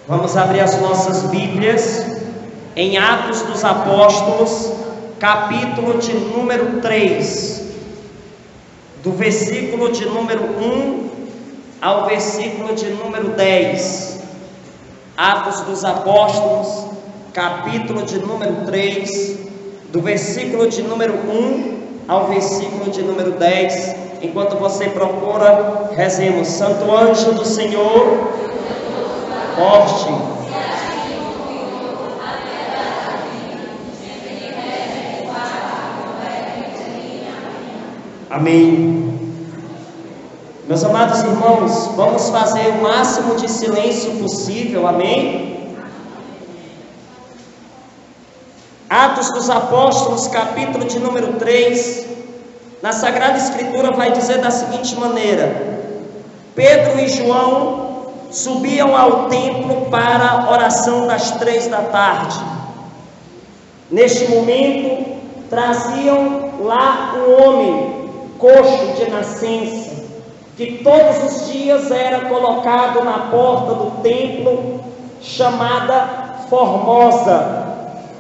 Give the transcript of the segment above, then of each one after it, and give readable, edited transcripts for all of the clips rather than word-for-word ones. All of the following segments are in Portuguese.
Vamos abrir as nossas Bíblias em Atos dos Apóstolos, capítulo de número 3, do versículo de número 1 ao versículo de número 10. Atos dos Apóstolos, capítulo de número 3, do versículo de número 1 ao versículo de número 10. Enquanto você procura, rezemos: Santo anjo do Senhor, forte, amém. Meus amados irmãos, vamos fazer o máximo de silêncio possível, amém? Atos dos Apóstolos, capítulo de número 3, na Sagrada Escritura vai dizer da seguinte maneira: Pedro e João subiam ao templo para a oração das 3 da tarde. Neste momento, traziam lá um homem coxo de nascença, que todos os dias era colocado na porta do templo, chamada Formosa,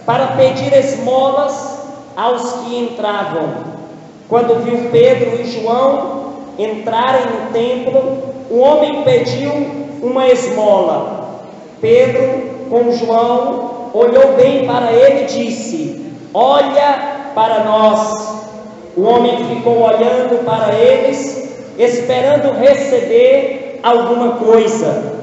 para pedir esmolas aos que entravam. Quando viu Pedro e João entrarem no templo, o homem pediu uma esmola. Pedro, com João, olhou bem para ele e disse: olha para nós. O homem ficou olhando para eles, esperando receber alguma coisa.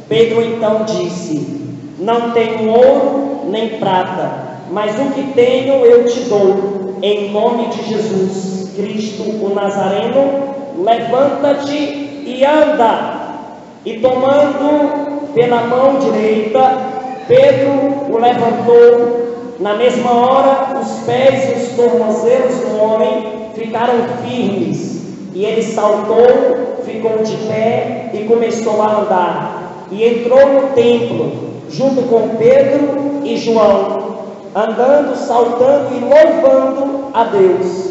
Pedro então disse: não tenho ouro nem prata, mas o que tenho eu te dou. Em nome de Jesus Cristo o Nazareno, levanta-te e anda. E tomando pela mão direita, Pedro o levantou. Na mesma hora, os pés e os tornozelos do homem ficaram firmes, e ele saltou, ficou de pé e começou a andar, e entrou no templo, junto com Pedro e João, andando, saltando e louvando a Deus.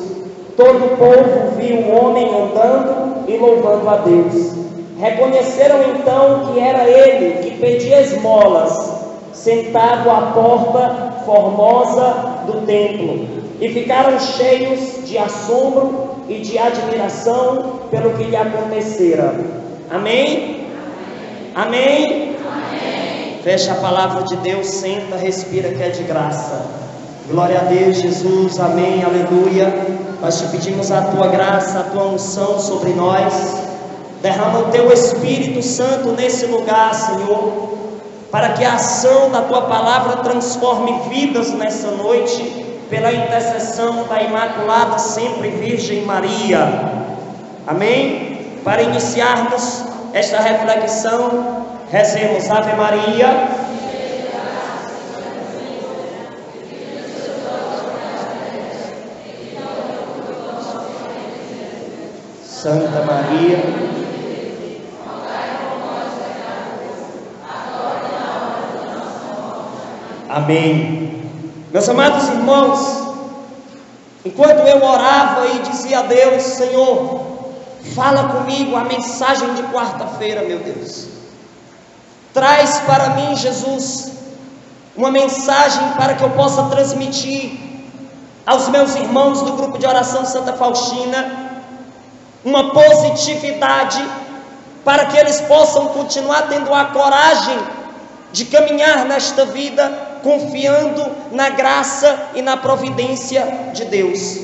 Todo o povo viu o homem andando e louvando a Deus. Reconheceram então que era ele que pedia esmolas, sentado à porta formosa do templo, e ficaram cheios de assombro e de admiração pelo que lhe acontecera. Amém? Amém? Amém. Fecha a palavra de Deus, senta, respira, que é de graça. Glória a Deus, Jesus, amém, aleluia. Nós te pedimos a tua graça, a tua unção sobre nós. Derrama o teu Espírito Santo nesse lugar, Senhor, para que a ação da tua palavra transforme vidas nessa noite, pela intercessão da Imaculada Sempre Virgem Maria. Amém? Para iniciarmos esta reflexão, rezemos: Ave Maria, Santa Maria, amém. Meus amados irmãos, enquanto eu orava e dizia a Deus: Senhor, fala comigo a mensagem de quarta-feira, meu Deus, traz para mim, Jesus, uma mensagem para que eu possa transmitir aos meus irmãos do grupo de oração Santa Faustina uma positividade, para que eles possam continuar tendo a coragem de caminhar nesta vida, confiando na graça e na providência de Deus.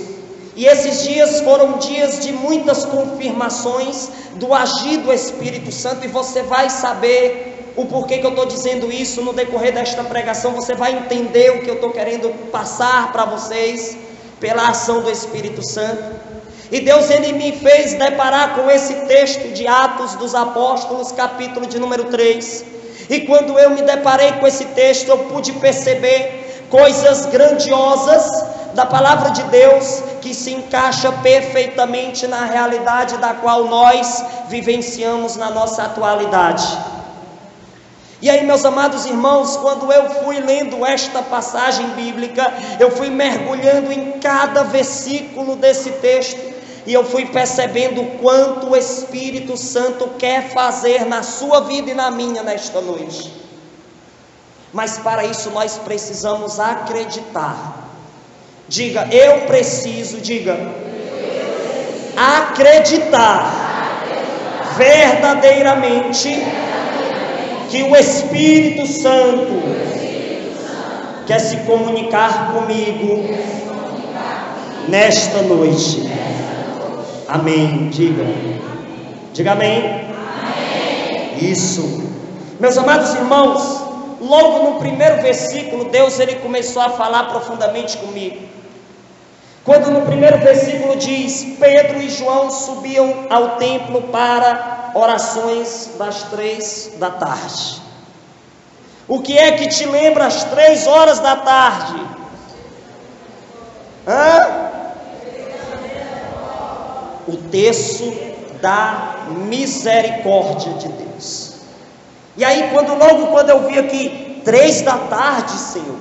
E esses dias foram dias de muitas confirmações do agir do Espírito Santo, e você vai saber o porquê que eu estou dizendo isso no decorrer desta pregação. Você vai entender o que eu estou querendo passar para vocês pela ação do Espírito Santo. E Deus, ele me fez deparar com esse texto de Atos dos Apóstolos, capítulo de número 3. E quando eu me deparei com esse texto, eu pude perceber coisas grandiosas da palavra de Deus, que se encaixa perfeitamente na realidade da qual nós vivenciamos na nossa atualidade. E aí, meus amados irmãos, quando eu fui lendo esta passagem bíblica, eu fui mergulhando em cada versículo desse texto, e eu fui percebendo o quanto o Espírito Santo quer fazer na sua vida e na minha nesta noite. mas para isso nós precisamos acreditar. Diga, eu preciso, diga, acreditar verdadeiramente que o Espírito Santo quer se comunicar comigo nesta noite. Amém. Diga amém. Isso. Meus amados irmãos, logo no primeiro versículo, Deus ele começou a falar profundamente comigo. Quando no primeiro versículo diz: Pedro e João subiam ao templo para orações das 3 da tarde. O que é que te lembra às 3 horas da tarde? O terço da misericórdia de Deus. E aí logo quando eu vi aqui 3 da tarde, Senhor,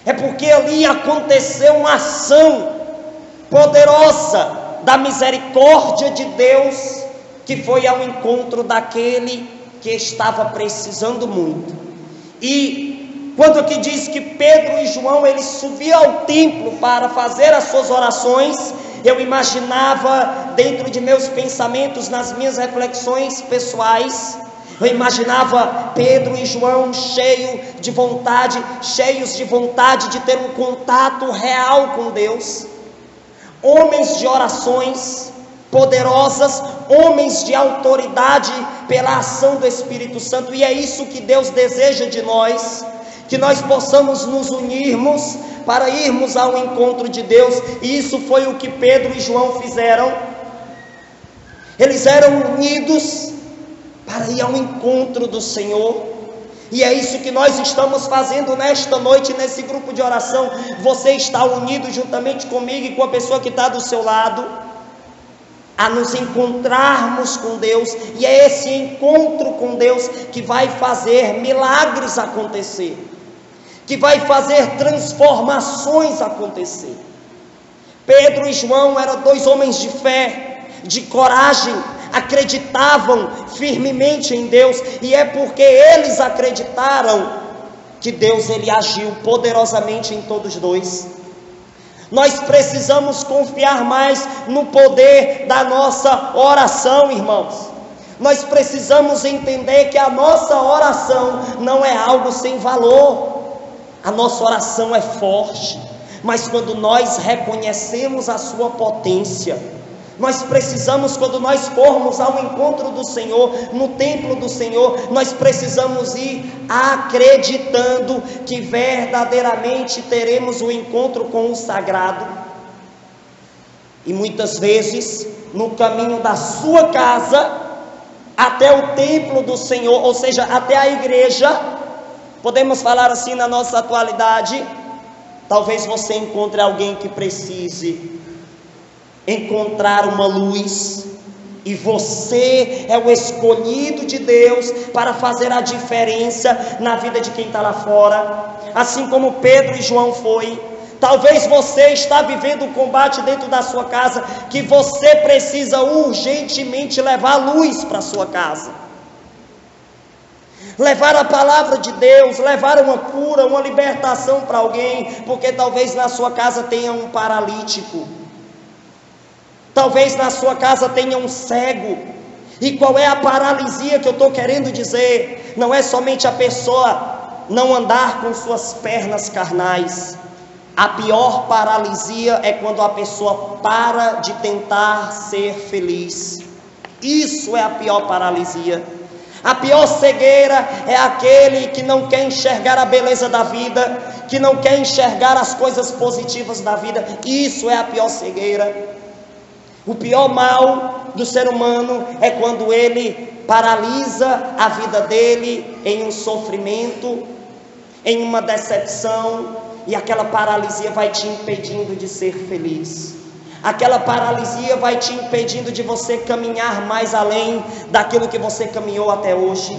é porque ali aconteceu uma ação poderosa da misericórdia de Deus, que foi ao encontro daquele que estava precisando muito. E quando aqui diz que Pedro e João eles subiam ao templo para fazer as suas orações, eu imaginava dentro de meus pensamentos, nas minhas reflexões pessoais, eu imaginava Pedro e João cheios de vontade de ter um contato real com Deus, homens de orações poderosas, homens de autoridade pela ação do Espírito Santo. E é isso que Deus deseja de nós, que nós possamos nos unirmos para irmos ao encontro de Deus. E isso foi o que Pedro e João fizeram. Eles eram unidos para ir ao encontro do Senhor. E é isso que nós estamos fazendo nesta noite, nesse grupo de oração. Você está unido juntamente comigo e com a pessoa que está do seu lado, a nos encontrarmos com Deus. E é esse encontro com Deus que vai fazer milagres acontecer, que vai fazer transformações acontecer. Pedro e João eram 2 homens de fé, de coragem, acreditavam firmemente em Deus, e é porque eles acreditaram que Deus ele agiu poderosamente em todos 2. Nós precisamos confiar mais no poder da nossa oração, irmãos. Nós precisamos entender que a nossa oração não é algo sem valor. A nossa oração é forte, mas quando nós reconhecemos a sua potência, nós precisamos, quando nós formos ao encontro do Senhor, no templo do Senhor, nós precisamos ir acreditando que verdadeiramente teremos um encontro com o sagrado. E muitas vezes, no caminho da sua casa até o templo do Senhor, ou seja, até a igreja, podemos falar assim na nossa atualidade, talvez você encontre alguém que precise encontrar uma luz, e você é o escolhido de Deus para fazer a diferença na vida de quem está lá fora, assim como Pedro e João foi. Talvez você está vivendo um combate dentro da sua casa, que você precisa urgentemente levar luz para a sua casa, levar a palavra de Deus, levar uma cura, uma libertação para alguém, porque talvez na sua casa tenha um paralítico, talvez na sua casa tenha um cego. E qual é a paralisia que eu estou querendo dizer? Não é somente a pessoa não andar com suas pernas carnais. A pior paralisia é quando a pessoa para de tentar ser feliz. Isso é a pior paralisia. A pior cegueira é aquele que não quer enxergar a beleza da vida, que não quer enxergar as coisas positivas da vida. Isso é a pior cegueira. O pior mal do ser humano é quando ele paralisa a vida dele em um sofrimento, em uma decepção, e aquela paralisia vai te impedindo de ser feliz. Aquela paralisia vai te impedindo de você caminhar mais além daquilo que você caminhou até hoje.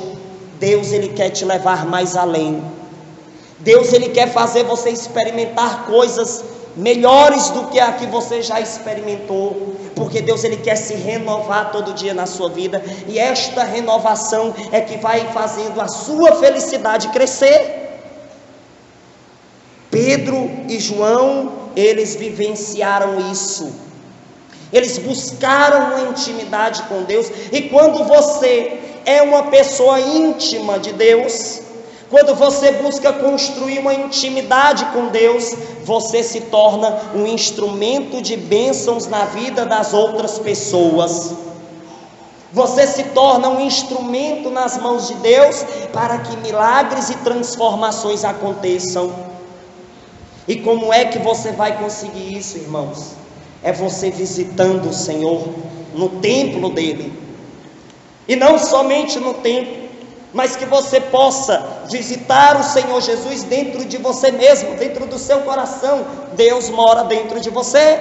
Deus ele quer te levar mais além. Deus ele quer fazer você experimentar coisas melhores do que a que você já experimentou, porque Deus ele quer se renovar todo dia na sua vida, e esta renovação é que vai fazendo a sua felicidade crescer. Pedro e João, eles vivenciaram isso. Eles buscaram uma intimidade com Deus. E quando você é uma pessoa íntima de Deus, quando você busca construir uma intimidade com Deus, você se torna um instrumento de bênçãos na vida das outras pessoas. Você se torna um instrumento nas mãos de Deus para que milagres e transformações aconteçam. E como é que você vai conseguir isso, irmãos? É você visitando o Senhor no templo dele. E não somente no templo, mas que você possa visitar o Senhor Jesus dentro de você mesmo, dentro do seu coração. Deus mora dentro de você,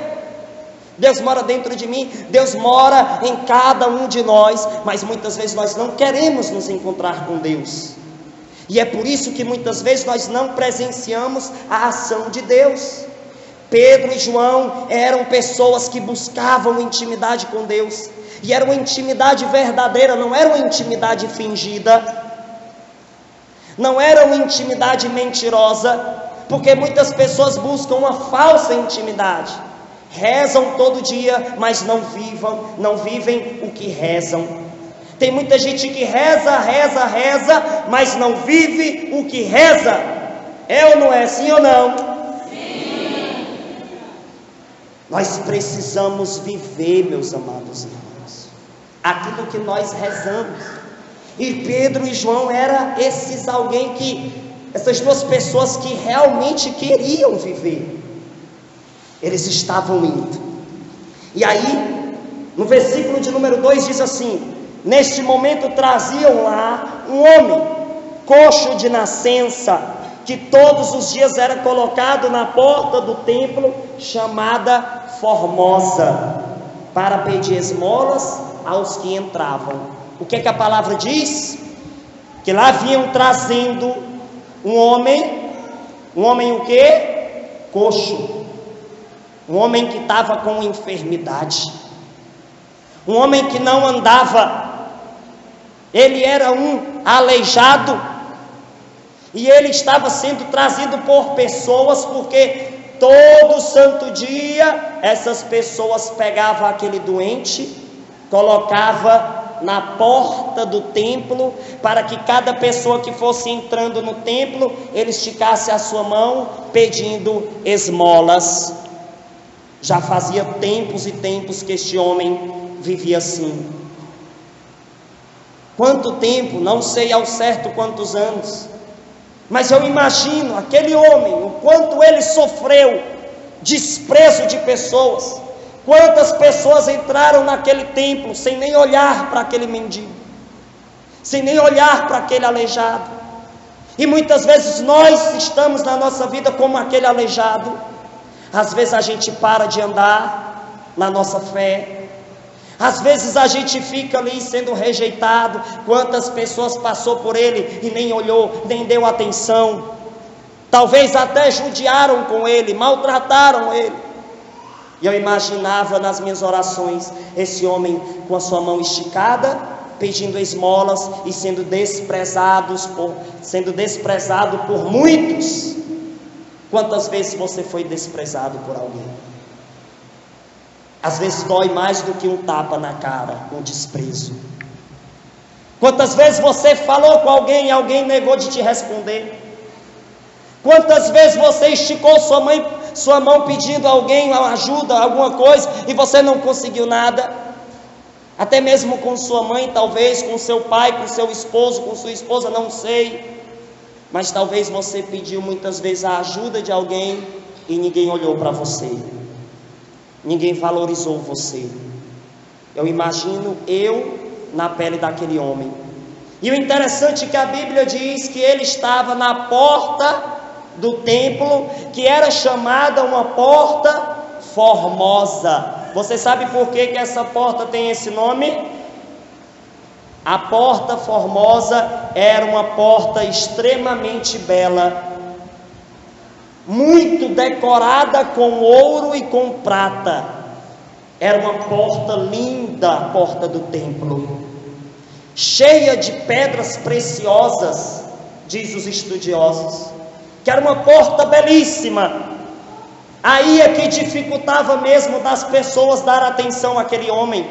Deus mora dentro de mim, Deus mora em cada um de nós, mas muitas vezes nós não queremos nos encontrar com Deus. E é por isso que muitas vezes nós não presenciamos a ação de Deus. Pedro e João eram pessoas que buscavam intimidade com Deus, e era uma intimidade verdadeira, não era uma intimidade fingida, não era uma intimidade mentirosa, porque muitas pessoas buscam uma falsa intimidade, rezam todo dia, mas não vivem o que rezam. Tem muita gente que reza, mas não vive o que reza. É ou não é? Sim ou não? Nós precisamos viver, meus amados irmãos, aquilo que nós rezamos. E Pedro e João eram essas duas pessoas que realmente queriam viver. Eles estavam indo. E aí, no versículo de número 2 diz assim: neste momento traziam lá um homem, coxo de nascença, que todos os dias era colocado na porta do templo, chamada Formosa, para pedir esmolas aos que entravam. O que é que a palavra diz? Que lá vinham trazendo um homem o quê? Coxo, um homem que estava com enfermidade, um homem que não andava, ele era um aleijado, e ele estava sendo trazido por pessoas, porque todo santo dia essas pessoas pegavam aquele doente, colocavam na porta do templo, para que cada pessoa que fosse entrando no templo, ele esticasse a sua mão pedindo esmolas. Já fazia tempos e tempos que este homem vivia assim. Quanto tempo? Não sei ao certo quantos anos, mas eu imagino aquele homem, o quanto ele sofreu desprezo de pessoas. Quantas pessoas entraram naquele templo sem nem olhar para aquele mendigo, sem nem olhar para aquele aleijado. E muitas vezes nós estamos na nossa vida como aquele aleijado. Às vezes a gente para de andar na nossa fé, às vezes a gente fica ali sendo rejeitado. Quantas pessoas passou por ele e nem olhou, nem deu atenção, talvez até judiaram com ele, maltrataram ele. E eu imaginava nas minhas orações esse homem com a sua mão esticada, pedindo esmolas e sendo desprezado por muitos. Quantas vezes você foi desprezado por alguém? Às vezes dói mais do que um tapa na cara, um desprezo. Quantas vezes você falou com alguém e alguém negou de te responder? Quantas vezes você esticou sua mão pedindo a alguém uma ajuda, alguma coisa, e você não conseguiu nada? Até mesmo com sua mãe, talvez, com seu pai, com seu esposo, com sua esposa, não sei. Mas talvez você pediu muitas vezes a ajuda de alguém e ninguém olhou para você, ninguém valorizou você. Eu imagino eu na pele daquele homem. E o interessante é que a Bíblia diz que ele estava na porta do templo, que era chamada uma porta formosa. Você sabe por que essa porta tem esse nome? A porta formosa era uma porta extremamente bela, muito decorada com ouro e com prata. Era uma porta linda, a porta do templo, cheia de pedras preciosas, diz os estudiosos. que era uma porta belíssima. Aí é que dificultava mesmo das pessoas dar atenção àquele homem.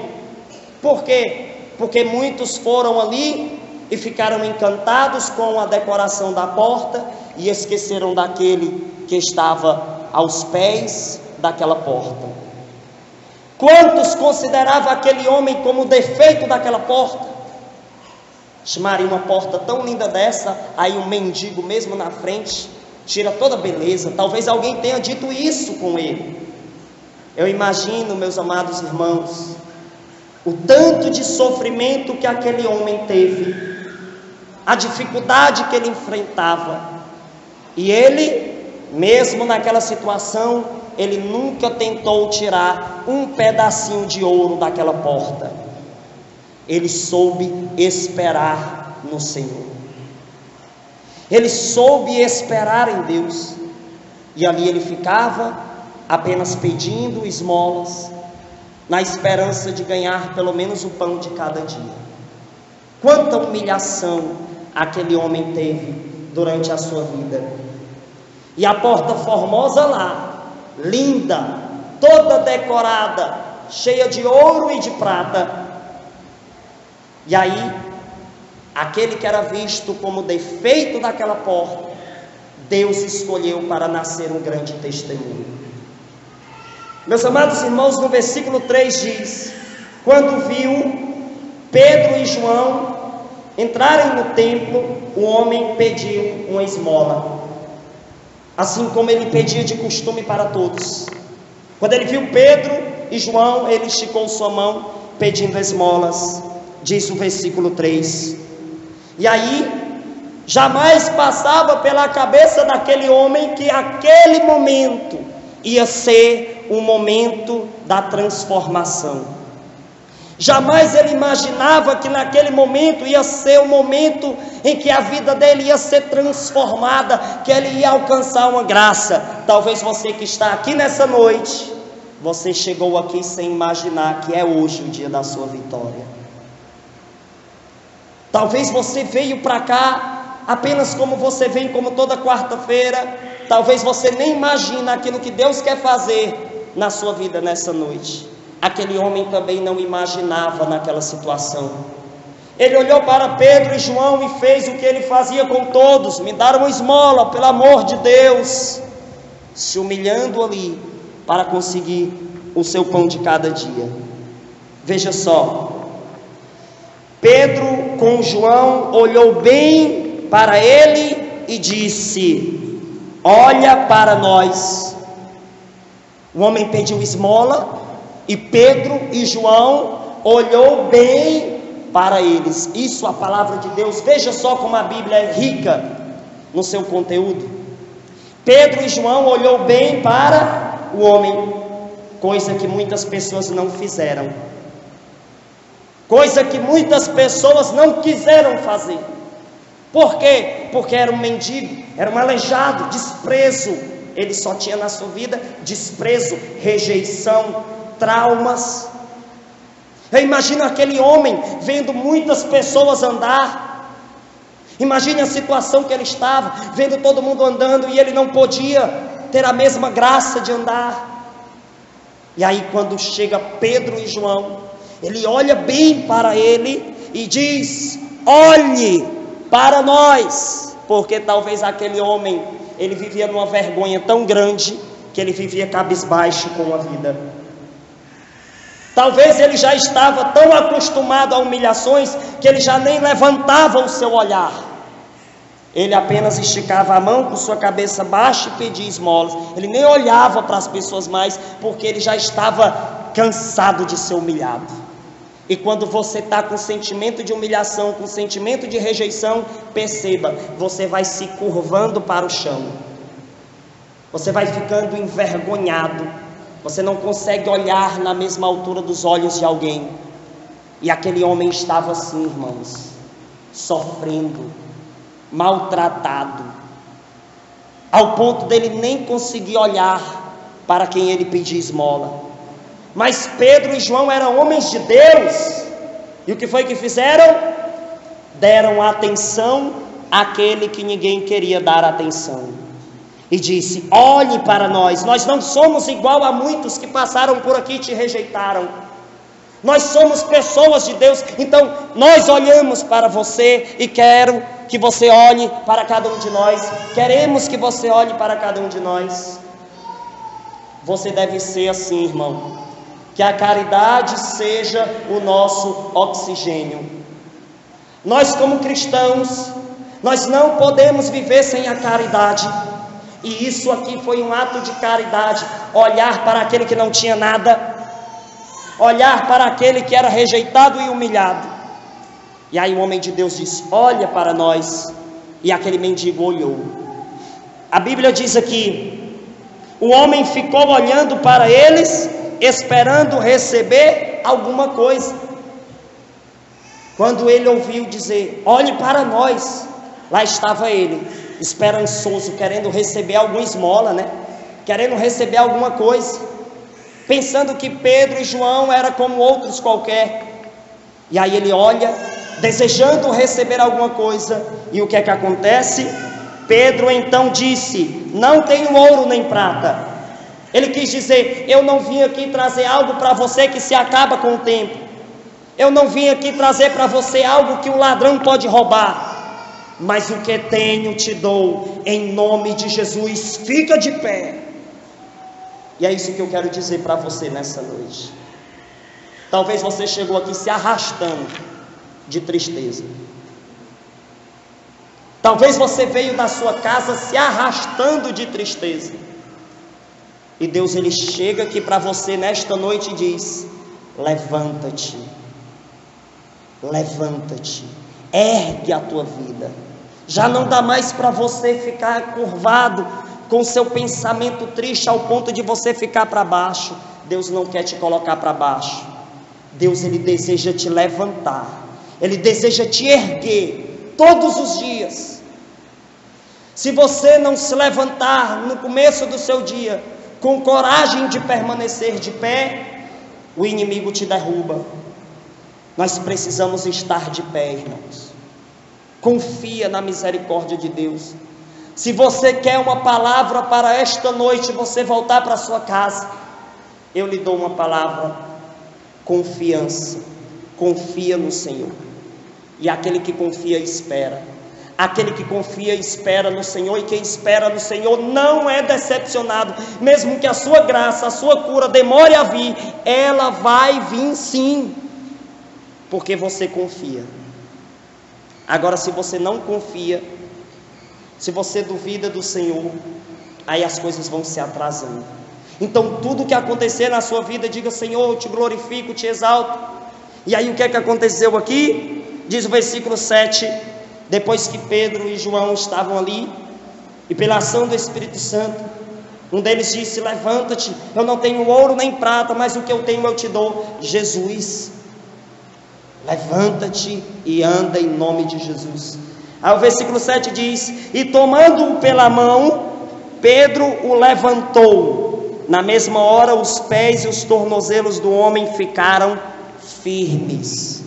Por quê? Porque muitos foram ali e ficaram encantados com a decoração da porta e esqueceram daquele que estava aos pés daquela porta. Quantos consideravam aquele homem como o defeito daquela porta? Maria, uma porta tão linda dessa, aí um mendigo mesmo na frente tira toda a beleza. Talvez alguém tenha dito isso com ele. Eu imagino, meus amados irmãos, o tanto de sofrimento que aquele homem teve, a dificuldade que ele enfrentava, e ele, mesmo naquela situação, ele nunca tentou tirar um pedacinho de ouro daquela porta. Ele soube esperar no Senhor. Ele soube esperar em Deus, e ali ele ficava apenas pedindo esmolas, na esperança de ganhar pelo menos o pão de cada dia. Quanta humilhação aquele homem teve durante a sua vida. E a porta formosa lá, linda, toda decorada, cheia de ouro e de prata. E aí, aquele que era visto como defeito daquela porta, Deus escolheu para nascer um grande testemunho. Meus amados irmãos, no versículo 3 diz: quando viu Pedro e João entrarem no templo, o homem pediu uma esmola, assim como ele pedia de costume para todos. Quando ele viu Pedro e João, ele esticou sua mão pedindo esmolas, diz o versículo 3. E aí, jamais passava pela cabeça daquele homem que aquele momento ia ser o momento da transformação. Jamais ele imaginava que naquele momento ia ser o momento em que a vida dele ia ser transformada, que ele ia alcançar uma graça. Talvez você que está aqui nessa noite, você chegou aqui sem imaginar que é hoje o dia da sua vitória. Talvez você veio para cá apenas como você vem, como toda quarta-feira. Talvez você nem imagina aquilo que Deus quer fazer na sua vida nessa noite. Aquele homem também não imaginava naquela situação. Ele olhou para Pedro e João e fez o que ele fazia com todos: me dar uma esmola, pelo amor de Deus, se humilhando ali para conseguir o seu pão de cada dia. Veja só, Pedro com João olhou bem para ele e disse: olha para nós. O homem pediu esmola e Pedro e João olhou bem para eles. Isso, a palavra de Deus. Veja só como a Bíblia é rica no seu conteúdo. Pedro e João olhou bem para o homem, coisa que muitas pessoas não fizeram, coisa que muitas pessoas não quiseram fazer. Por quê? Porque era um mendigo, era um aleijado, desprezo. Ele só tinha na sua vida desprezo, rejeição, traumas. Eu imagino aquele homem vendo muitas pessoas andar. Imagine a situação que ele estava, vendo todo mundo andando e ele não podia ter a mesma graça de andar. E aí, quando chega Pedro e João, ele olha bem para ele e diz: olhe para nós. Porque talvez aquele homem, ele vivia numa vergonha tão grande que ele vivia cabisbaixo com a vida. Talvez ele já estava tão acostumado a humilhações que ele já nem levantava o seu olhar. Ele apenas esticava a mão com sua cabeça baixa e pedia esmolas. Ele nem olhava para as pessoas mais, porque ele já estava cansado de ser humilhado. E quando você está com sentimento de humilhação, com sentimento de rejeição, perceba, você vai se curvando para o chão. Você vai ficando envergonhado. Você não consegue olhar na mesma altura dos olhos de alguém. E aquele homem estava assim, irmãos, sofrendo, maltratado, ao ponto dele nem conseguir olhar para quem ele pedia esmola. Mas Pedro e João eram homens de Deus. E o que foi que fizeram? Deram atenção àquele que ninguém queria dar atenção. e disse: olhe para nós. Nós não somos igual a muitos que passaram por aqui e te rejeitaram. Nós somos pessoas de Deus, então nós olhamos para você e quero que você olhe para cada um de nós. Queremos que você olhe para cada um de nós. Você deve ser assim, irmão. Que a caridade seja o nosso oxigênio. Nós, como cristãos, nós não podemos viver sem a caridade. E isso aqui foi um ato de caridade. Olhar para aquele que não tinha nada, olhar para aquele que era rejeitado e humilhado. E aí o homem de Deus diz: olha para nós. E aquele mendigo olhou. A Bíblia diz aqui: o homem ficou olhando para eles, esperando receber alguma coisa. Quando ele ouviu dizer: olhe para nós, lá estava ele, esperançoso, querendo receber alguma esmola, querendo receber alguma coisa, pensando que Pedro e João eram como outros qualquer. E aí ele olha, desejando receber alguma coisa, e o que é que acontece? Pedro então disse: não tenho ouro nem prata. Ele quis dizer: eu não vim aqui trazer algo para você que se acaba com o tempo. Eu não vim aqui trazer para você algo que o ladrão pode roubar. Mas o que tenho te dou, em nome de Jesus. Fica de pé. E é isso que eu quero dizer para você nessa noite. Talvez você chegou aqui se arrastando de tristeza. Talvez você veio da sua casa se arrastando de tristeza. E Deus, ele chega aqui para você nesta noite e diz: levanta-te, levanta-te, ergue a tua vida. Já não dá mais para você ficar curvado com seu pensamento triste ao ponto de você ficar para baixo. Deus não quer te colocar para baixo. Deus, ele deseja te levantar. Ele deseja te erguer todos os dias. Se você não se levantar no começo do seu dia com coragem de permanecer de pé, o inimigo te derruba. Nós precisamos estar de pé, irmãos. Confia na misericórdia de Deus. Se você quer uma palavra para esta noite, você voltar para sua casa, eu lhe dou uma palavra: confiança. Confia no Senhor. E aquele que confia, espera. Aquele que confia, espera no Senhor. E quem espera no Senhor não é decepcionado. Mesmo que a sua graça, a sua cura demore a vir, ela vai vir sim, porque você confia. Agora, se você não confia, se você duvida do Senhor, aí as coisas vão se atrasando. Então tudo que acontecer na sua vida, diga: Senhor, eu te glorifico, te exalto. E aí o que é que aconteceu aqui? Diz o versículo 7: depois que Pedro e João estavam ali, e pela ação do Espírito Santo, um deles disse: levanta-te, eu não tenho ouro nem prata, mas o que eu tenho eu te dou. Jesus, levanta-te e anda em nome de Jesus. Aí o versículo 7 diz: e tomando-o pela mão, Pedro o levantou. Na mesma hora os pés e os tornozelos do homem ficaram firmes.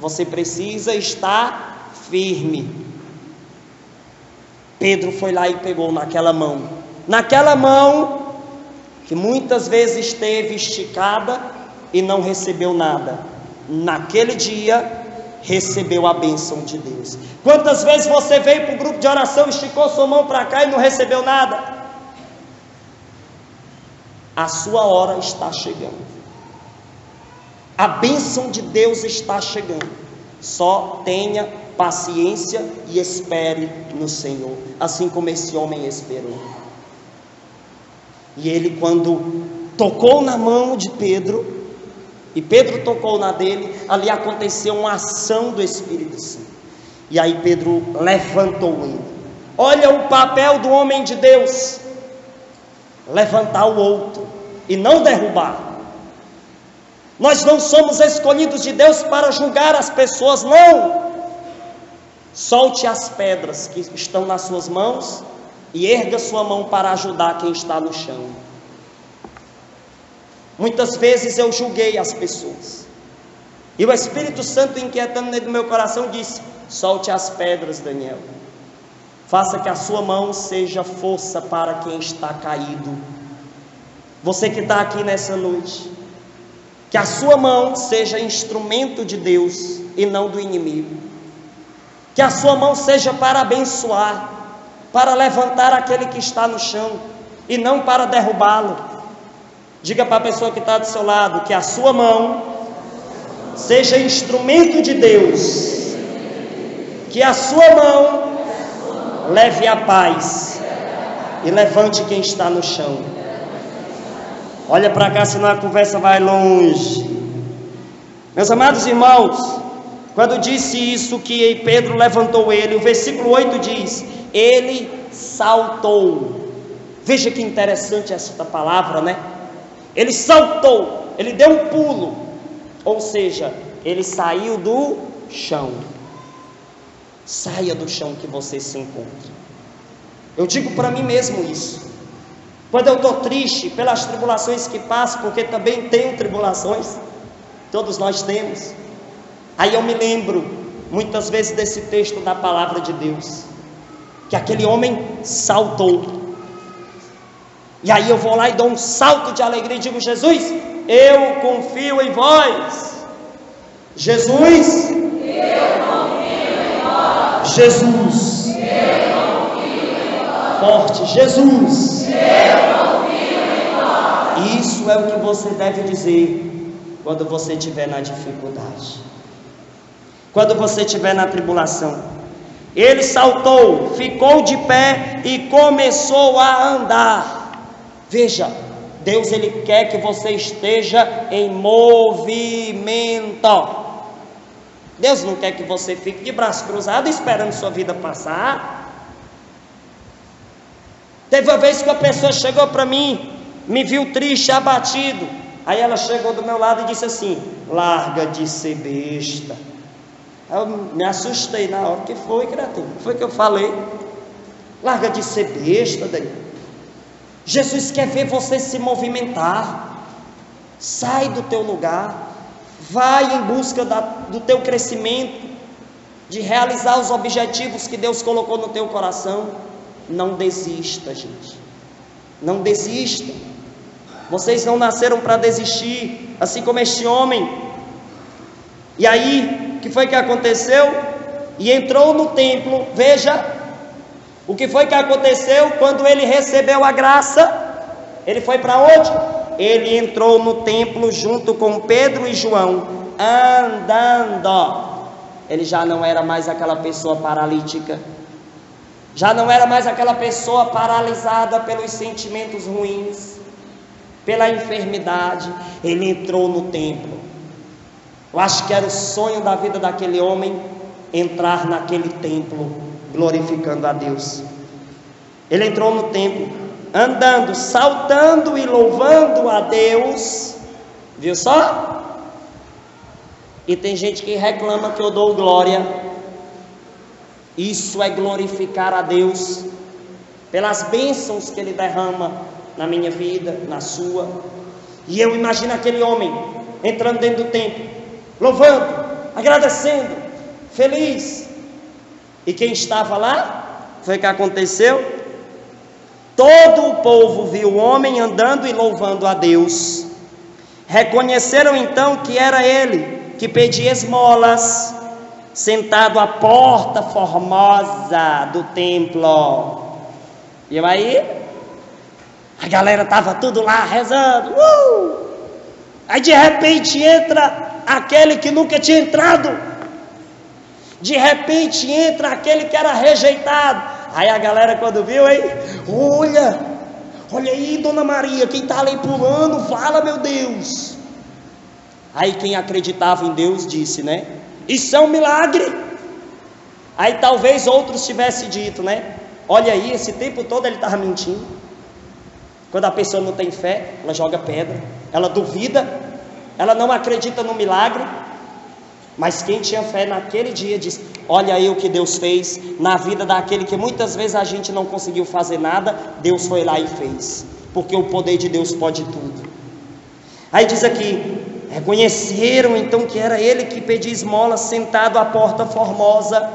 Você precisa estar firme. Pedro foi lá e pegou naquela mão que muitas vezes esteve esticada e não recebeu nada. Naquele dia recebeu a bênção de Deus. Quantas vezes você veio para o grupo de oração, esticou sua mão para cá e não recebeu nada? A sua hora está chegando. A bênção de Deus está chegando. Só tenha paciência e espere no Senhor, assim como esse homem esperou. E ele, quando tocou na mão de Pedro, e Pedro tocou na dele, ali aconteceu uma ação do Espírito Santo. E aí Pedro levantou ele. Olha o papel do homem de Deus: levantar o outro e não derrubar. Nós não somos escolhidos de Deus para julgar as pessoas, não. Solte as pedras que estão nas suas mãos e erga sua mão para ajudar quem está no chão. Muitas vezes eu julguei as pessoas, e o Espírito Santo, inquietando dentro do meu coração, disse: solte as pedras, Daniel. faça que a sua mão seja força para quem está caído. Você que está aqui nessa noite, que a sua mão seja instrumento de Deus e não do inimigo. Que a sua mão seja para abençoar, para levantar aquele que está no chão e não para derrubá-lo. Diga para a pessoa que está do seu lado que a sua mão seja instrumento de Deus, que a sua mão leve a paz e levante quem está no chão. Olha para cá, senão a conversa vai longe. Meus amados irmãos, quando disse isso que Pedro levantou ele, o versículo 8 diz: ele saltou. Veja que interessante esta palavra, né? Ele saltou, ele deu um pulo, ou seja, ele saiu do chão. Saia do chão que você se encontra. Eu digo para mim mesmo isso. Quando eu estou triste pelas tribulações que passo, porque também tenho tribulações, todos nós temos. Aí eu me lembro muitas vezes desse texto da palavra de Deus, que aquele homem saltou. E aí eu vou lá e dou um salto de alegria e digo: Jesus, eu confio em vós. Jesus, eu confio em vós. Jesus, eu confio em vós. Forte, Jesus, eu confio em vós. Isso é o que você deve dizer quando você estiver na dificuldade, quando você estiver na tribulação. Ele saltou, ficou de pé e começou a andar. Veja, Deus ele quer que você esteja em movimento. Deus não quer que você fique de braço cruzado esperando sua vida passar. Teve uma vez que uma pessoa chegou para mim, me viu triste, abatido. Aí ela chegou do meu lado e disse assim: larga de ser besta. Eu me assustei na hora. Que foi, criatura? Foi que eu falei? Larga de ser besta, Daniel. Jesus quer ver você se movimentar. Sai do teu lugar, vai em busca do teu crescimento, de realizar os objetivos que Deus colocou no teu coração. Não desista, gente, não desista. Vocês não nasceram para desistir, assim como este homem. E aí, o que foi que aconteceu? E entrou no templo. Veja o que foi que aconteceu quando ele recebeu a graça. Ele foi para onde? Ele entrou no templo junto com Pedro e João, andando. Ele já não era mais aquela pessoa paralítica, já não era mais aquela pessoa paralisada pelos sentimentos ruins, pela enfermidade. Ele entrou no templo. Eu acho que era o sonho da vida daquele homem, entrar naquele templo, glorificando a Deus. Ele entrou no templo, andando, saltando e louvando a Deus. Viu só? E tem gente que reclama que eu dou glória. Isso é glorificar a Deus pelas bênçãos que Ele derrama na minha vida, na sua. E eu imagino aquele homem entrando dentro do templo, louvando, agradecendo, feliz. E quem estava lá? Foi o que aconteceu? Todo o povo viu o homem andando e louvando a Deus. Reconheceram então que era ele que pedia esmolas, sentado à porta formosa do templo. E aí, a galera estava tudo lá rezando. Aí de repente entra aquele que nunca tinha entrado. De repente entra aquele que era rejeitado. Aí a galera quando viu, hein? Olha aí, Dona Maria, quem está ali pulando, fala, meu Deus. Aí quem acreditava em Deus disse, né? Isso é um milagre. Aí talvez outros tivessem dito, né? Olha aí, esse tempo todo ele estava mentindo. Quando a pessoa não tem fé, ela joga pedra, ela duvida, ela não acredita no milagre. Mas quem tinha fé naquele dia disse: olha aí o que Deus fez na vida daquele que muitas vezes a gente não conseguiu fazer nada. Deus foi lá e fez, porque o poder de Deus pode tudo. Aí diz aqui: reconheceram então que era ele que pedia esmola, sentado à porta formosa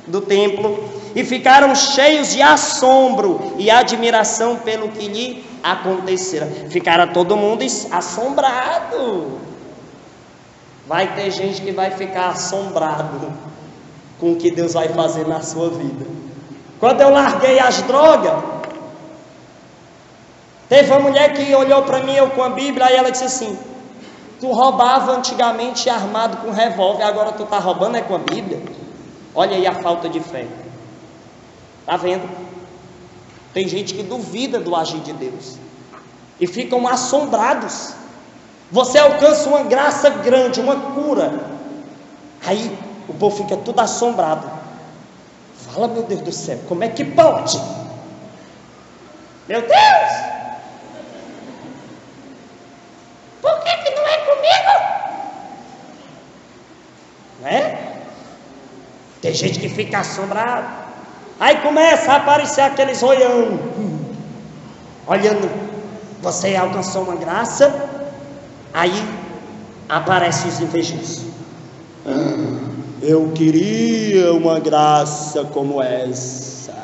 do templo. e ficaram cheios de assombro e admiração pelo que lhe acontecera. Ficaram todo mundo assombrado. Vai ter gente que vai ficar assombrado com o que Deus vai fazer na sua vida. Quando eu larguei as drogas, teve uma mulher que olhou para mim, eu com a Bíblia, aí ela disse assim: tu roubava antigamente armado com revólver, agora tu está roubando com a Bíblia? Olha aí a falta de fé. Está vendo? Tem gente que duvida do agir de Deus e ficam assombrados. Você alcança uma graça grande, uma cura, aí o povo fica tudo assombrado. Fala, meu Deus do céu, como é que pode? Meu Deus! Por que não é comigo? Né? Tem gente que fica assombrado. Aí começa a aparecer aqueles olhão, olhando. Você alcançou uma graça, aí aparecem os invejosos. Eu queria uma graça como essa.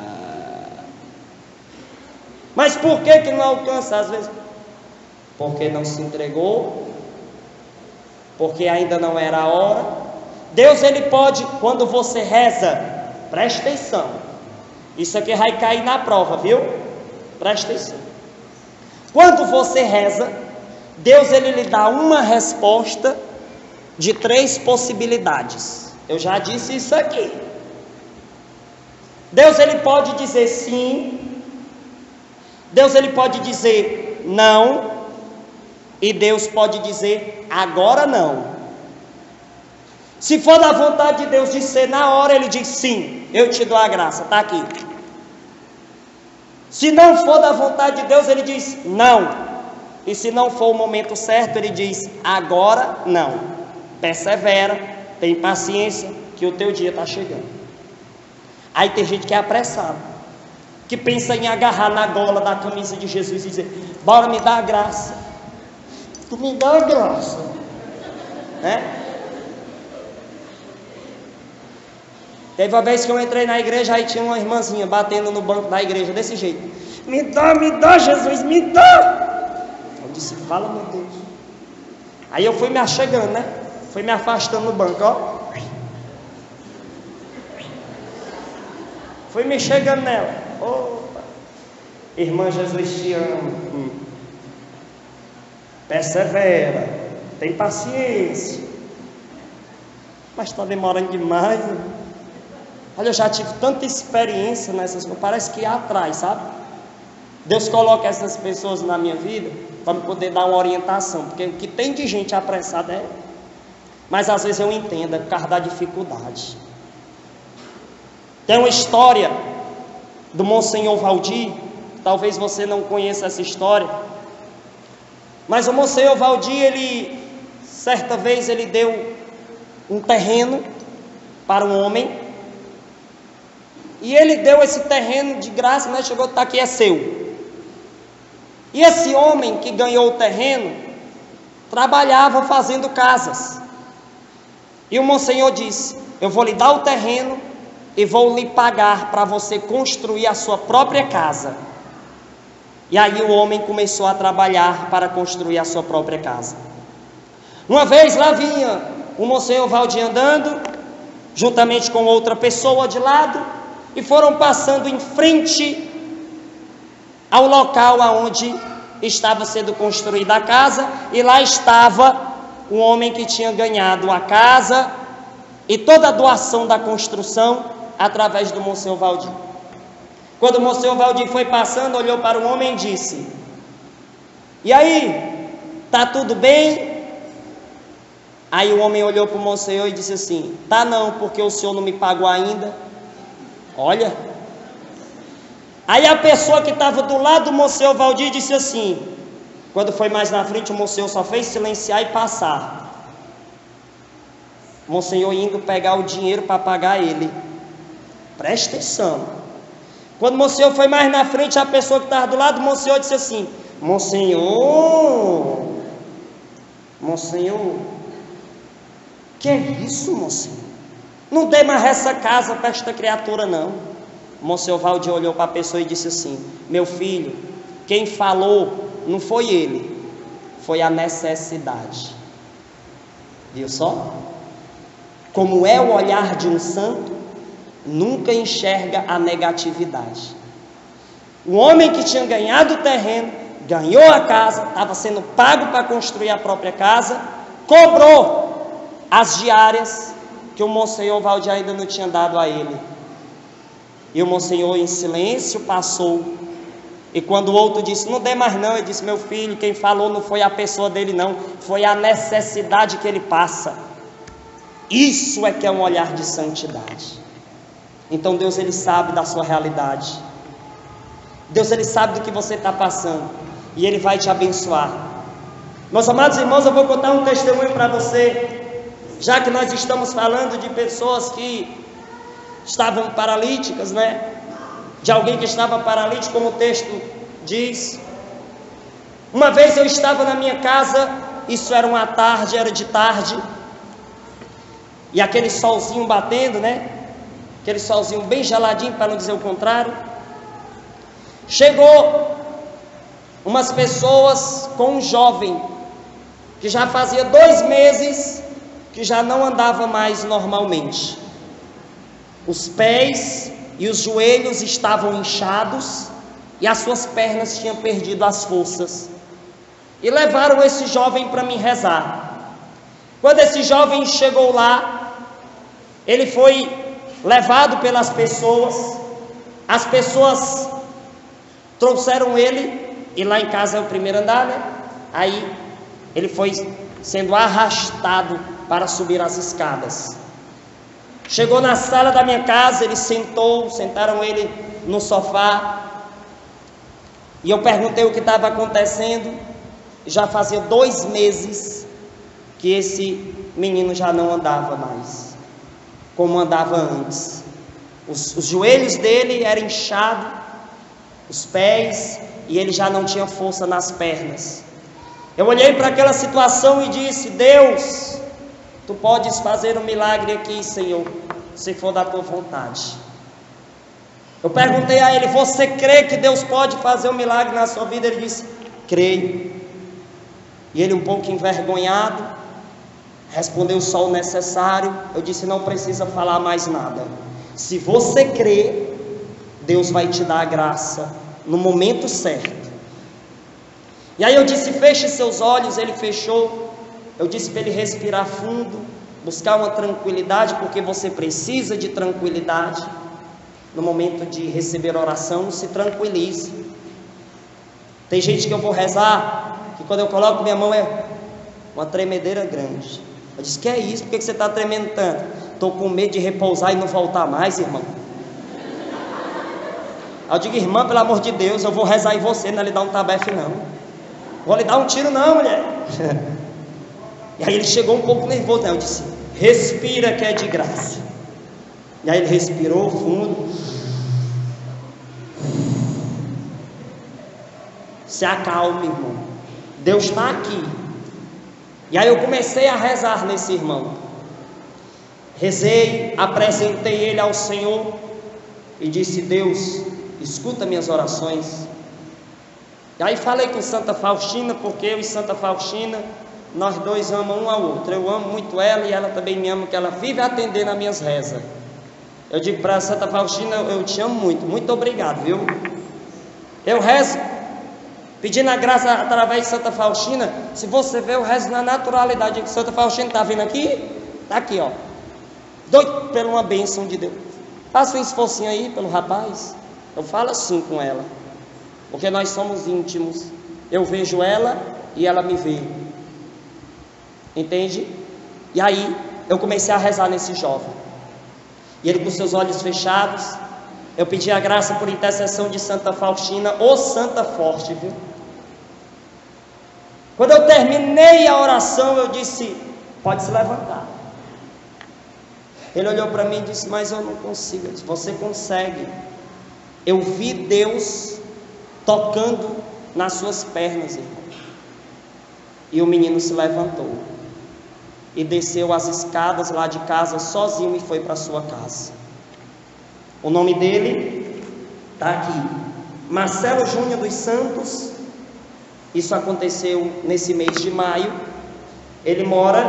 Mas por que não alcança às vezes? Porque não se entregou, porque ainda não era a hora. Deus, ele pode, quando você reza, preste atenção, isso aqui vai cair na prova, viu? Preste atenção. Quando você reza, Deus, ele lhe dá uma resposta de 3 possibilidades. Eu já disse isso aqui. Deus, ele pode dizer sim, Deus, ele pode dizer não, e Deus pode dizer agora não. Se for da vontade de Deus de ser na hora, ele diz sim, eu te dou a graça, está aqui. Se não for da vontade de Deus, ele diz não. E se não for o momento certo, ele diz agora não. Persevera, tem paciência, que o teu dia está chegando. Aí tem gente que é apressado, que pensa em agarrar na gola da camisa de Jesus e dizer: bora, me dá a graça. Tu me dá a graça, né? Teve uma vez que eu entrei na igreja, aí tinha uma irmãzinha batendo no banco da igreja, desse jeito: me dá Jesus, me dá. Eu disse: fala, meu Deus. Aí eu fui me achegando, né? Fui me afastando no banco, ó. Fui me chegando nela. Opa. Irmã, Jesus te ama. Persevera, tem paciência. Mas está demorando demais, né? Olha, eu já tive tanta experiência nessas coisas, parece que atrás, sabe? Deus coloca essas pessoas na minha vida para me poder dar uma orientação, porque o que tem de gente apressada é. Mas às vezes eu entendo, é por causa da dificuldade. Tem uma história do Monsenhor Valdir, talvez você não conheça essa história, mas o Monsenhor Valdir, ele, certa vez, ele deu um terreno para um homem, e ele deu esse terreno de graça, né? Chegou, tá aqui, é seu. E esse homem que ganhou o terreno trabalhava fazendo casas. E o Monsenhor disse: eu vou lhe dar o terreno e vou lhe pagar para você construir a sua própria casa. E aí o homem começou a trabalhar para construir a sua própria casa. Uma vez lá vinha o Monsenhor Valdir andando, juntamente com outra pessoa de lado, e foram passando em frente ao local aonde estava sendo construída a casa, e lá estava o homem que tinha ganhado a casa e toda a doação da construção através do Monsenhor Valdir. Quando o Monsenhor Valdir foi passando, olhou para o homem e disse: e aí, tá tudo bem? Aí o homem olhou para o Monsenhor e disse assim: tá não, porque o senhor não me pagou ainda. Olha. Aí a pessoa que estava do lado do Monsenhor Valdir disse assim, quando foi mais na frente, o Monsenhor só fez silenciar e passar. O Monsenhor indo pegar o dinheiro para pagar ele. Presta atenção. Quando o Monsenhor foi mais na frente, a pessoa que estava do lado do Monsenhor disse assim: Monsenhor, que é isso, Monsenhor? Não dê mais essa casa para esta criatura, não. O Monsenhor Valdir olhou para a pessoa e disse assim: meu filho, quem falou não foi ele, foi a necessidade. Viu só? Como é o olhar de um santo, nunca enxerga a negatividade. O homem que tinha ganhado o terreno, ganhou a casa, estava sendo pago para construir a própria casa, cobrou as diárias que o Monsenhor Valdir ainda não tinha dado a ele. E o Monsenhor em silêncio passou. E quando o outro disse: não dê mais não, ele disse: meu filho, quem falou não foi a pessoa dele não, foi a necessidade que ele passa. Isso é que é um olhar de santidade. Então Deus, Ele sabe da sua realidade. Deus, Ele sabe do que você está passando, e Ele vai te abençoar. Meus amados irmãos, eu vou contar um testemunho para você, já que nós estamos falando de pessoas que estavam paralíticas, né? De alguém que estava paralítico, como o texto diz. Uma vez eu estava na minha casa, isso era uma tarde, era de tarde, e aquele solzinho batendo, né? Aquele solzinho bem geladinho, para não dizer o contrário. Chegou umas pessoas com um jovem que já fazia 2 meses que já não andava mais normalmente. Os pés e os joelhos estavam inchados e as suas pernas tinham perdido as forças. E levaram esse jovem para me rezar. Quando esse jovem chegou lá, ele foi levado pelas pessoas. As pessoas trouxeram ele, e lá em casa é o primeiro andar, né? Aí ele foi sendo arrastado para subir as escadas. Chegou na sala da minha casa, ele sentaram ele no sofá, e eu perguntei o que estava acontecendo. Já fazia 2 meses que esse menino já não andava mais como andava antes. Os joelhos dele eram inchados, os pés, e ele já não tinha força nas pernas. Eu olhei para aquela situação e disse: Deus, Tu podes fazer um milagre aqui, Senhor, se for da Tua vontade. Eu perguntei a ele: você crê que Deus pode fazer um milagre na sua vida? Ele disse: creio. E ele, um pouco envergonhado, respondeu só o necessário. Eu disse: não precisa falar mais nada. Se você crê, Deus vai te dar a graça no momento certo. E aí eu disse: feche seus olhos. Ele fechou. Eu disse para ele respirar fundo, buscar uma tranquilidade, porque você precisa de tranquilidade. No momento de receber oração, se tranquilize. Tem gente que eu vou rezar, que quando eu coloco minha mão é uma tremedeira grande. Eu disse: que é isso? Por que você está tremendo tanto? Estou com medo de repousar e não voltar mais, irmão. Eu digo: irmã, pelo amor de Deus, eu vou rezar em você, não é lhe dar um tabefe não. Vou lhe dar um tiro não, mulher. E aí ele chegou um pouco nervoso, né? Eu disse: respira que é de graça. E aí ele respirou fundo. Se acalme, irmão, Deus está aqui. E aí eu comecei a rezar nesse irmão. Rezei, apresentei ele ao Senhor e disse: Deus, escuta minhas orações. E aí falei com Santa Faustina, porque eu e Santa Faustina, nós dois amamos um ao outro. Eu amo muito ela e ela também me ama, que ela vive atendendo as minhas rezas. Eu digo para Santa Faustina: eu te amo muito, muito obrigado, viu? Eu rezo pedindo a graça através de Santa Faustina. Se você vê, eu rezo na naturalidade. Santa Faustina está vindo aqui? Está aqui, ó, doido por uma bênção de Deus. Faça um esforcinho aí pelo rapaz. Eu falo assim com ela, porque nós somos íntimos. Eu vejo ela e ela me vê, entende? E aí eu comecei a rezar nesse jovem, e ele com seus olhos fechados, eu pedi a graça por intercessão de Santa Faustina, ô santa forte, viu? Quando eu terminei a oração, eu disse: pode se levantar. Ele olhou para mim e disse: mas eu não consigo. Eu disse: você consegue. Eu vi Deus tocando nas suas pernas, irmão. E o menino se levantou e desceu as escadas lá de casa sozinho e foi para sua casa. O nome dele Está aqui, Marcelo Júnior dos Santos. Isso aconteceu nesse mês de maio. Ele mora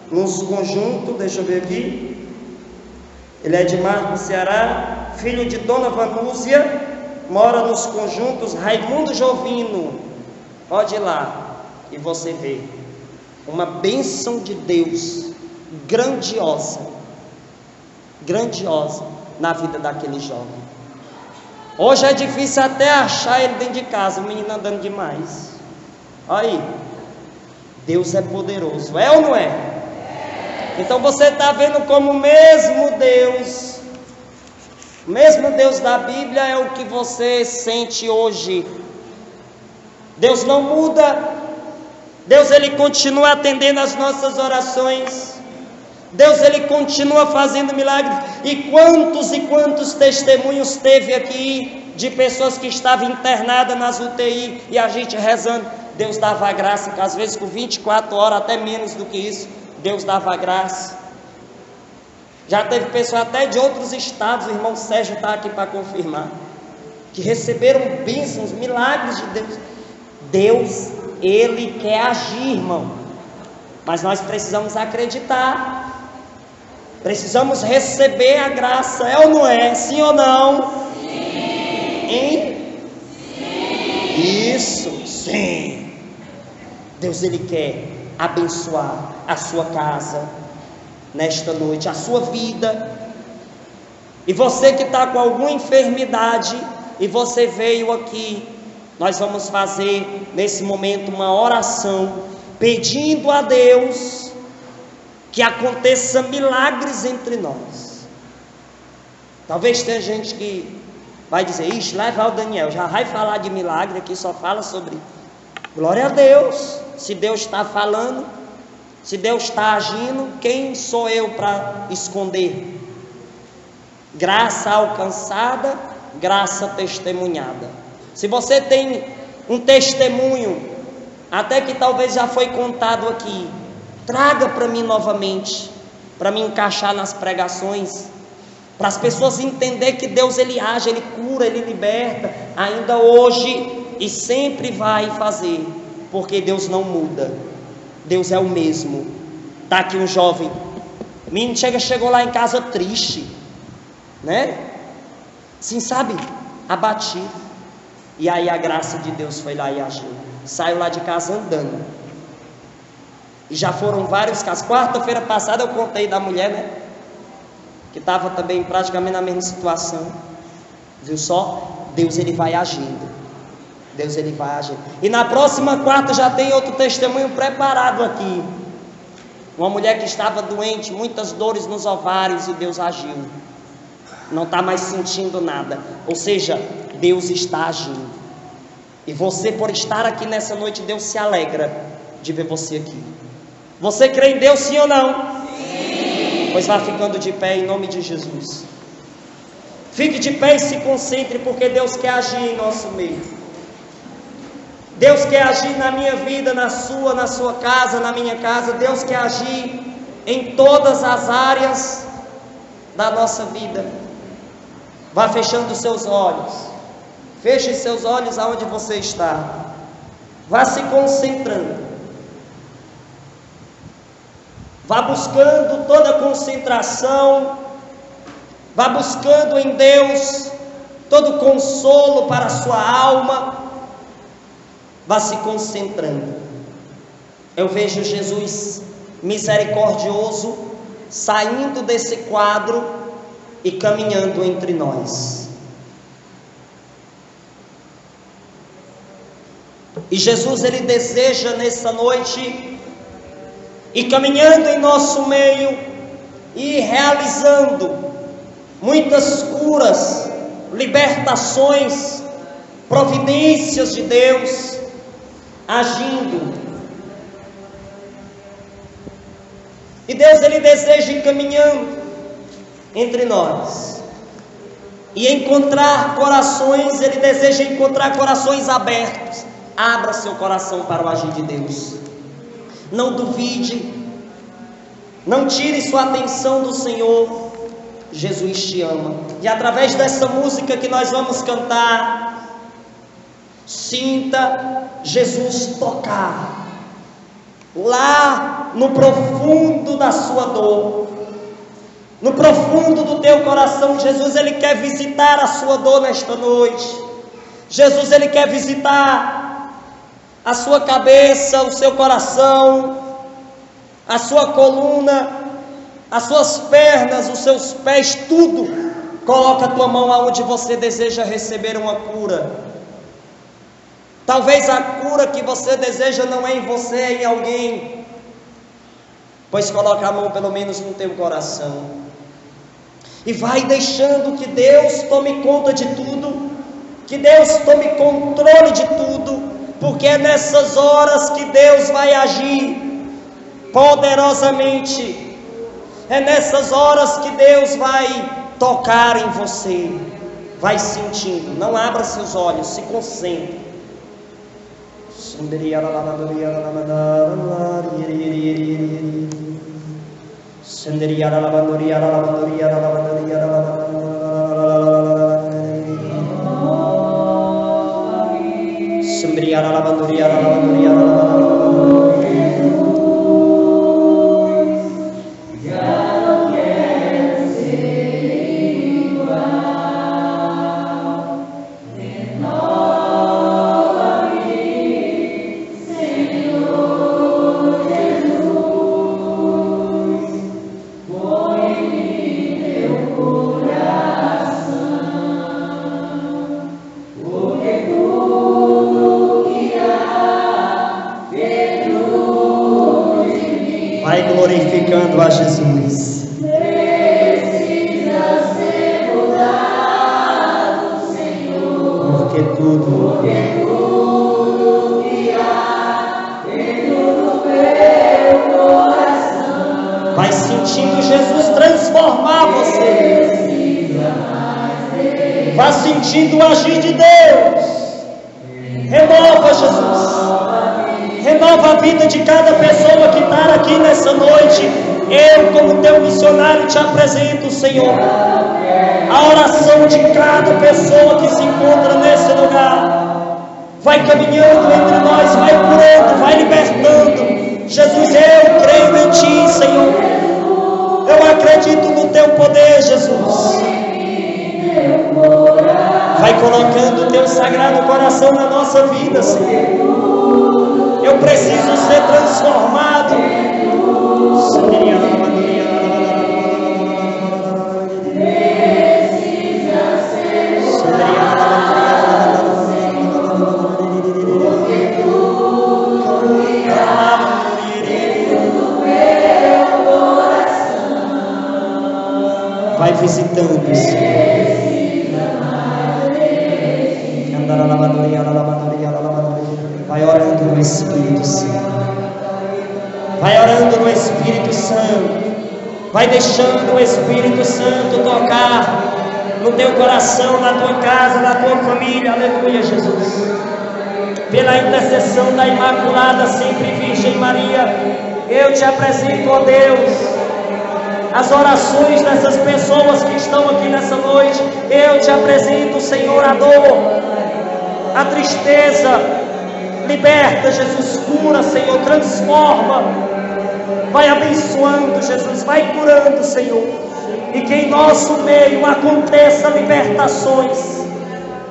nos conjuntos, deixa eu ver aqui. Ele é de Marco, Ceará, filho de Dona Vanúzia, mora nos conjuntos Raimundo Jovino. Pode ir lá e você vê uma bênção de Deus grandiosa, grandiosa na vida daquele jovem. Hoje é difícil até achar ele dentro de casa, o menino andando demais. Olha aí, Deus é poderoso, é ou não é? Então você está vendo como o mesmo Deus da Bíblia é o que você sente hoje. Deus não muda. Deus, Ele continua atendendo as nossas orações. Deus, Ele continua fazendo milagres. E quantos testemunhos teve aqui de pessoas que estavam internadas nas UTI e a gente rezando. Deus dava graça, que às vezes com 24 horas, até menos do que isso, Deus dava graça. Já teve pessoas até de outros estados, o irmão Sérgio está aqui para confirmar, que receberam bênçãos, milagres de Deus. Deus, Ele quer agir, irmão, mas nós precisamos acreditar, precisamos receber a graça, é ou não é? Sim ou não? Sim. Hein? Sim. Isso, sim. Deus, Ele quer abençoar a sua casa nesta noite, a sua vida. E você que está com alguma enfermidade e você veio aqui, nós vamos fazer nesse momento uma oração pedindo a Deus que aconteça milagres entre nós. Talvez tenha gente que vai dizer: ixi, lá vai o Daniel, já vai falar de milagre aqui, só fala sobre. Glória a Deus. Se Deus está falando, se Deus está agindo, quem sou eu para esconder? Graça alcançada, graça testemunhada. Se você tem um testemunho, até que talvez já foi contado aqui, traga para mim novamente, para me encaixar nas pregações, para as pessoas entenderem que Deus, Ele age, Ele cura, Ele liberta, ainda hoje e sempre vai fazer, porque Deus não muda, Deus é o mesmo. Está aqui um jovem, o menino chegou lá em casa triste, né? Sim, sabe, abatido. E aí a graça de Deus foi lá e agiu. Saiu lá de casa andando. E já foram vários casos. Quarta-feira passada eu contei da mulher, né? Que estava também praticamente na mesma situação. Viu só? Deus, Ele vai agindo. Deus, Ele vai agindo. E na próxima quarta já tem outro testemunho preparado aqui. Uma mulher que estava doente, muitas dores nos ovários, e Deus agiu. Não está mais sentindo nada. Ou seja, Deus está agindo. E você, por estar aqui nessa noite, Deus se alegra de ver você aqui. Você crê em Deus, sim ou não? Sim. Pois vá ficando de pé em nome de Jesus. Fique de pé e se concentre, porque Deus quer agir em nosso meio. Deus quer agir na minha vida, na sua casa, na minha casa. Deus quer agir em todas as áreas da nossa vida. Vá fechando os seus olhos. Feche seus olhos aonde você está. Vá se concentrando. Vá buscando toda a concentração. Vá buscando em Deus todo consolo para a sua alma. Vá se concentrando. Eu vejo Jesus misericordioso saindo desse quadro e caminhando entre nós. E Jesus, Ele deseja nessa noite ir caminhando em nosso meio e realizando muitas curas, libertações, providências de Deus, agindo. E Deus, Ele deseja ir caminhando entre nós e encontrar corações. Ele deseja encontrar corações abertos. Abra seu coração para o agir de Deus. Não duvide, não tire sua atenção do Senhor. Jesus te ama. E através dessa música que nós vamos cantar, sinta Jesus tocar lá no profundo da sua dor, no profundo do teu coração. Jesus, Ele quer visitar a sua dor nesta noite. Jesus, Ele quer visitar a sua cabeça, o seu coração, a sua coluna, as suas pernas, os seus pés, tudo. Coloca a tua mão aonde você deseja receber uma cura. Talvez a cura que você deseja não é em você, é em alguém. Pois coloca a mão pelo menos no teu coração. E vai deixando que Deus tome conta de tudo, que Deus tome controle de tudo, porque é nessas horas que Deus vai agir poderosamente. É nessas horas que Deus vai tocar em você. Vai sentindo. Não abra seus olhos, se concentre. Glorificando a Jesus. Precisa ser mudado, Senhor, porque tudo que há dentro do meu coração. Vai sentindo Jesus transformar você. Vai sentindo o agir de Deus. Renova, Jesus. Renova a vida de cada pessoa que está aqui nessa noite. Eu, como teu missionário, te apresento, Senhor, a oração de cada pessoa que se encontra nesse lugar. Vai caminhando entre nós, vai curando, vai libertando. Jesus, eu creio em Ti, Senhor. Eu acredito no Teu poder, Jesus. Vai colocando o Teu sagrado coração na nossa vida, Senhor. Eu preciso ser transformado. Vai visitando, Senhor. Vai orando no Espírito Santo. Vai orando no Espírito Santo. Vai deixando o Espírito Santo tocar no teu coração, na tua casa, na tua família. Aleluia, Jesus. Pela intercessão da Imaculada Sempre Virgem Maria, eu te apresento, ó Deus, as orações dessas pessoas que estão aqui nessa noite. Eu te apresento, Senhor, a dor, a tristeza. Liberta, Jesus, cura, Senhor, transforma. Vai abençoando, Jesus, vai curando, Senhor. E que em nosso meio aconteça libertações,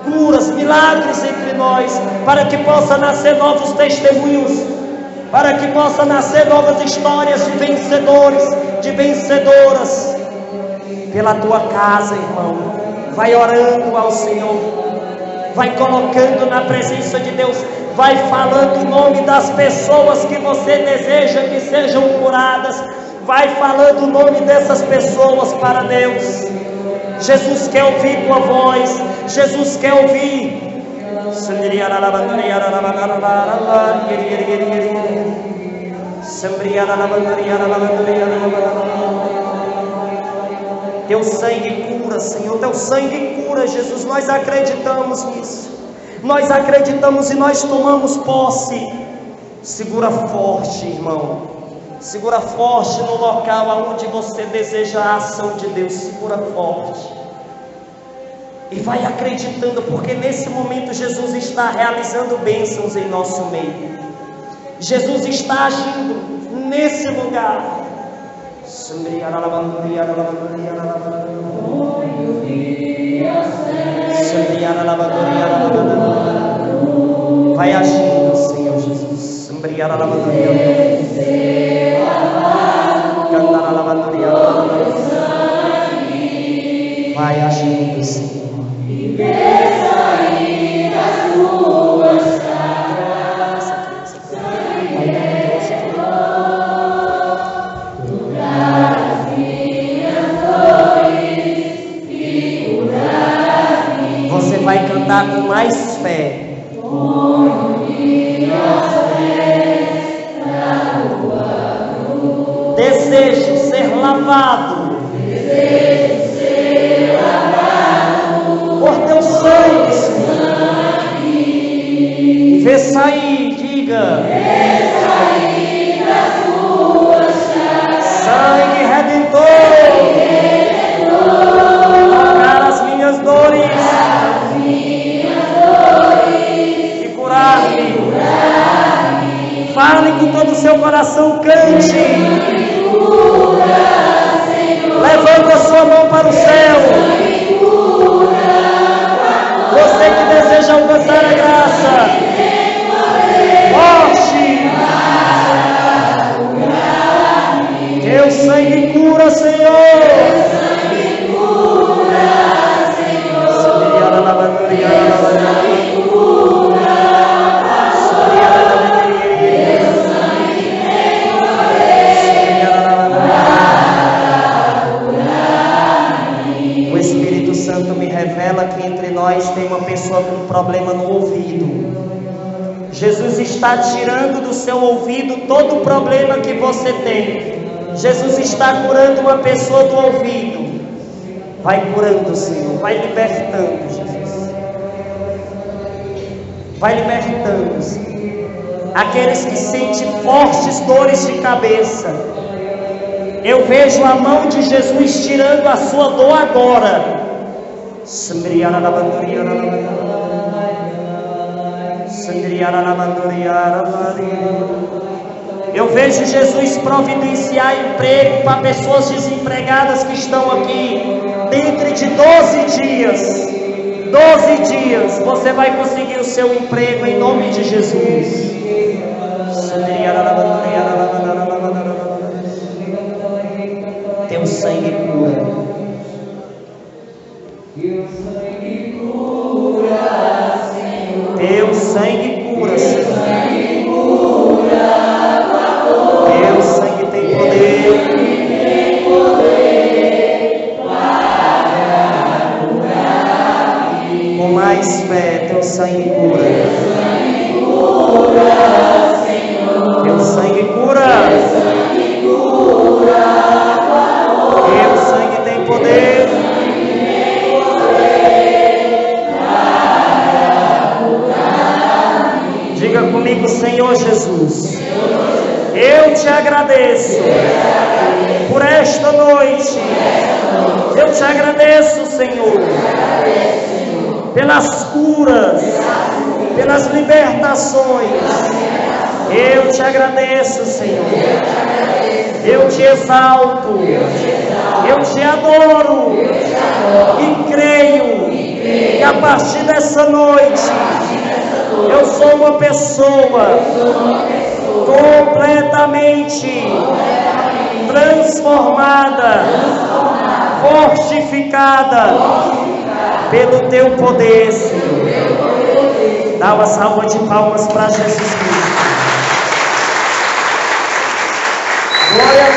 curas, milagres entre nós, para que possa nascer novos testemunhos, para que possa nascer novas histórias de vencedores, de vencedoras. Pela tua casa, irmão, vai orando ao Senhor, vai colocando na presença de Deus, vai falando o nome das pessoas que você deseja que sejam curadas, vai falando o nome dessas pessoas para Deus. Jesus quer ouvir tua voz, Jesus quer ouvir. Teu sangue cura, Senhor, teu sangue cura, Jesus. Nós acreditamos nisso, nós acreditamos e nós tomamos posse. Segura forte, irmão, Segura forte no local aonde você deseja a ação de Deus. Segura forte. E vai acreditando, porque nesse momento Jesus está realizando bênçãos em nosso meio. Jesus está agindo nesse lugar. Vai agindo, Senhor Jesus. Vai agindo, Senhor. Você vai cantar com mais fé. Desejo ser lavado por teu sangue, Senhor. Vê sair, diga. Sangue redentor, tocar as minhas dores e curar-me. Fale com todo o seu coração, cante, levanta a sua mão para o céu. Você que deseja alcançar a graça, forte. Teu sangue cura, Senhor. O Espírito Santo me revela que entre nós tem uma pessoa com um problema no ouvido. Jesus está tirando do seu ouvido todo o problema que você tem. Jesus está curando uma pessoa do ouvido. Vai curando, Senhor. Vai libertando, Jesus. Vai libertando, Senhor. Aqueles que sentem fortes dores de cabeça, eu vejo a mão de Jesus tirando a sua dor agora. Eu vejo Jesus providenciar emprego para pessoas desempregadas que estão aqui. Dentro de 12 dias, 12 dias, você vai conseguir o seu emprego em nome de Jesus. Teu sangue cura. Teu sangue cura, Senhor. Teu sangue tem poder. Com mais fé, teu sangue cura. Teu sangue cura. Teu sangue tem poder. Diga comigo, Senhor Jesus, eu te agradeço por esta noite. Eu te agradeço, Senhor, pelas curas, pelas libertações. Eu te agradeço, Senhor. Eu te exalto. Eu te adoro. E creio que a partir dessa noite eu sou uma pessoa completamente transformada, fortificada pelo teu poder, Senhor. Dá uma salva de palmas para Jesus Cristo. Glória a